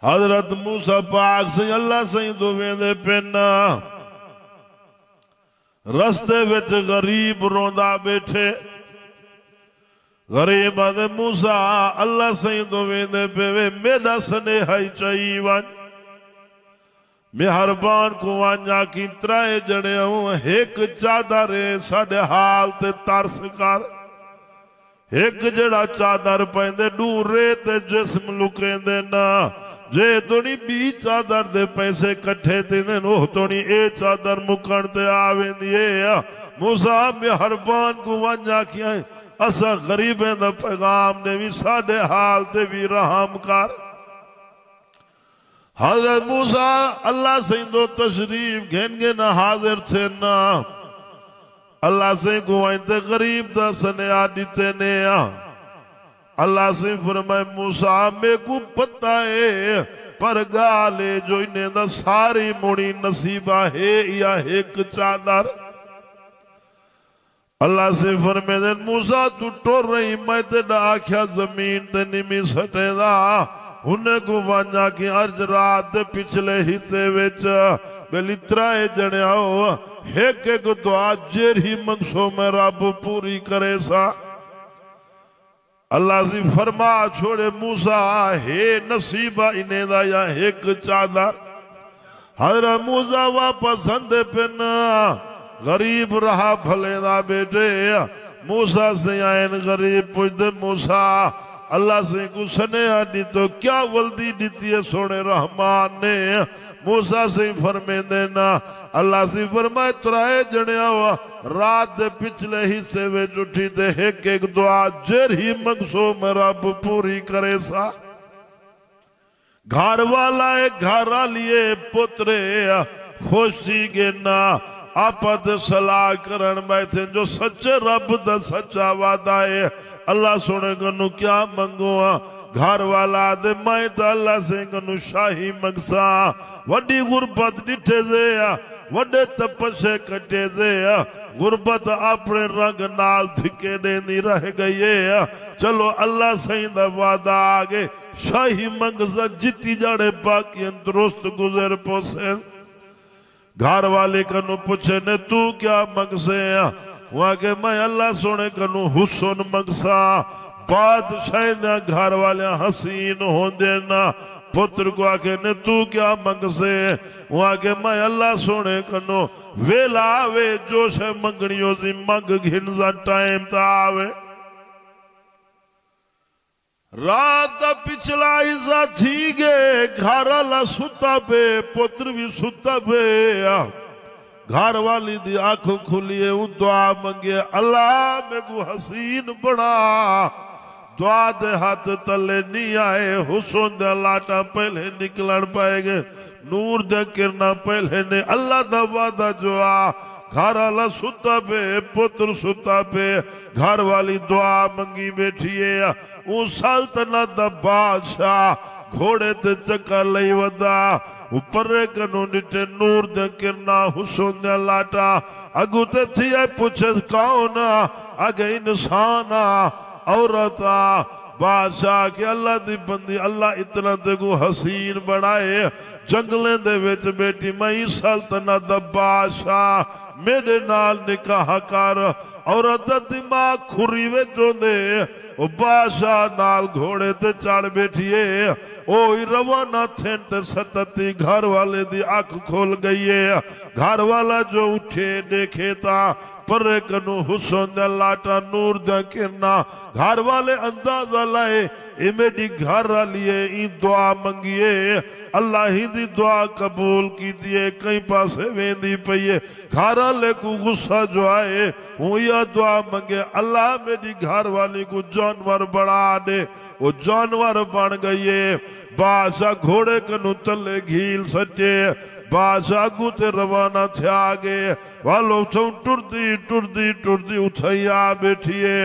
حضرت موسیٰ پاک سے اللہ سے تو ویندے پینا رستے وچ غریب روندا بیٹھے غریب آدھے موسیٰ اللہ سے تو ویندے پہ وے میرا سنیہائی چاہی وان مہربان کو وانجا کی ترائے جڑے ہوں ایک چادر ساڑے حال تے ترس کر ایک جڑا چادر پہندے ڈورے تے جسم لکیں دے نا جے تونی بی چادر دے پیسے کٹھے تے دے نوہ تونی اے چادر مکن تے آویں دیئے موسیٰ مہربان کو وانجا کیا ہے اسا غریبیں دا پیغام نے بھی ساڑے حال تے بھی رحم کر حضرت موسیٰ اللہ سے دو تشریف گھن گے نہ حاضر تھے نا اللہ سے گوائیں تے غریب دا سنے آڈیتے نیا اللہ سے فرمائے موسیٰ میں کو پتہ ہے پر گالے جو انہیں دا ساری موڑی نصیبہ ہے یا ایک چادر اللہ سے فرمائے دے موسیٰ تو ٹور رہی میں تے ڈا آکھیا زمین تے نمی سٹے دا انہیں کو وانجا کی ارج رات دے پچھلے حصے ویچ بلی ترائے جڑے آؤ ایک ایک دعا جیر ہی منگسوں میں رب پوری کرے سا اللہ سے فرما چھوڑے موسیٰ ہے نصیبہ انہیں دا یا ایک چادر حضرت موسیٰ واپس اندے پہنا غریب رہا بھلے دا بیٹے موسیٰ سے آئین غریب پوچھ دے موسیٰ اللہ سے کو سنیا دی تو کیا ولدی دیتی ہے سونے رحمان نے موسیٰ سے فرمے دینا اللہ سے فرمائے ترائے جڑیا ہوا رات دے پچھلے ہی سے وے جٹھی دے ایک ایک دعا جر ہی منگسو میں رب پوری کرے سا گھر والا ایک گھر لیے پترے خوشی گے نا آپت صلاح کرن بیٹھے جو سچے رب دا سچا وعدہ ہے اللہ سنے گنو کیا منگوا گھر والا دے مائیں تا اللہ سے گنو شاہی مگسا وڈی غربت ڈٹھے زیا وڈے تپشے کٹے زیا غربت اپنے رنگ نال دھکے دینی رہ گئی چلو اللہ سے دا وعدہ آگے شاہی مگسا جتی جاڑے باقی درست گزر پوسے گھر والے کنو پوچھے نے تو کیا مگسے وہاں کہ میں اللہ سونے کنو حسن مگسا بادشاہ نے گھر والے حسین ہون دینا پتر کو آکے نے تو کیا مگسے وہاں کہ میں اللہ سونے کنو ویلا آوے جوش منگنیوں سی منگ گھنزا ٹائم تا آوے رات پچھلا عزا تھی گے گھر اللہ ستا بے پتر بھی ستا بے گھر والی دی آنکھوں کھلیے وہ دعا منگے اللہ میں کو حسین بڑا دعا دے ہاتھ تلے نہیں آئے حسن دے لاٹا پہلے نکلن پائے گے نور دے کرنا پہلے نے اللہ دا وعدہ جو آ گھر اللہ ستا بے پتر ستا بے گھر والی دعا منگی بیٹھئے اون سلطنت دا بادشاہ گھوڑے تے چکر لئی ودا اوپرے کنو نٹے نور دے کرنا حسن دے لاٹا اگو تے تھی اے پوچھے کاؤنا آگے انسانا عورتا بادشاہ کہ اللہ دی بندی اللہ اتنا دے کو حسین بڑھائے جنگلیں دے ویچ بیٹی میں سلطنت دا بادشاہ میرے نال نکاح کر عورت دماغ کھری ویچوں دے او بادشاہ نال گھوڑے تے چاڑ بیٹھئے اوہی روانہ تھین تے ستتی گھر والے دی آنکھ کھول گئی ہے گھر والا جو اٹھے دیکھے تا پرے کنو حسن دے لاٹا نور دے کرنا گھر والے اندازہ لائے اے میری گھر لیے این دعا منگیے اللہ ہی دی دعا قبول کی دیئے کئی پاسے ویندی پئیے گھر والے کو غصہ جو آئے ہوں یا دعا منگے اللہ میری گھر والی کو جانور بڑھا دے وہ جانور بن گئیے بادشاہ گھوڑے کنو تلے گھیل سچے بادشاہ گوتے روانہ تھے آگے والو چھو ٹردی اٹھائی آ بیٹھئے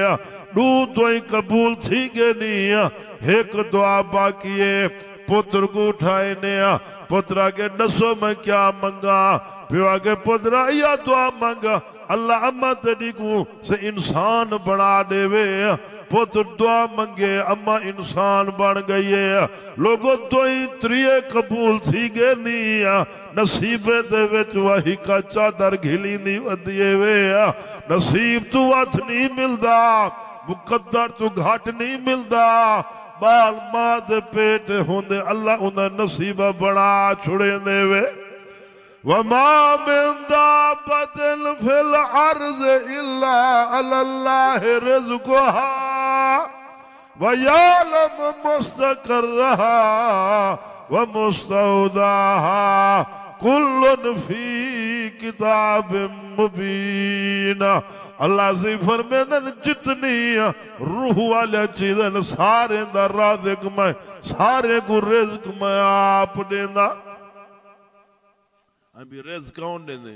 دو دعائی قبول تھی گے نہیں ایک دعا باقی ہے پتر کو اٹھائے نیا پترہ کے نسو میں کیا منگا پیوا کے پترہ یا دعا منگا اللہ اممہ تیری کو سے انسان بنا دے وے پتر دعا منگے اممہ انسان بن گئی ہے لوگوں دعائیں تریے قبول تھی گے نہیں نصیبے دے وچ وہی کا چادر گھلی نہیں ودیے وے نصیب تو وقت نہیں ملدا مقدر تو گھاٹ نہیں ملدا بال ماں دے پیٹ ہوندے اللہ انہیں نصیبہ بڑا چھڑے دے وے وَمَا مِن دَابَّةٍ فِي الْأَرْضِ إِلَّا عَلَى اللَّهِ رِزْقُهَا وَيَعْلَمُ مُسْتَقَرَّهَا وَمُسْتَوْدَعَهَا كُلٌّ فِي كِتَابٍ مُبِينٍ اللہ سے فرمیدن جتنی روح والے چیزیں سارے دا رازق میں سارے کو رزق میں آپ دینا ابھی رزق کون دے دے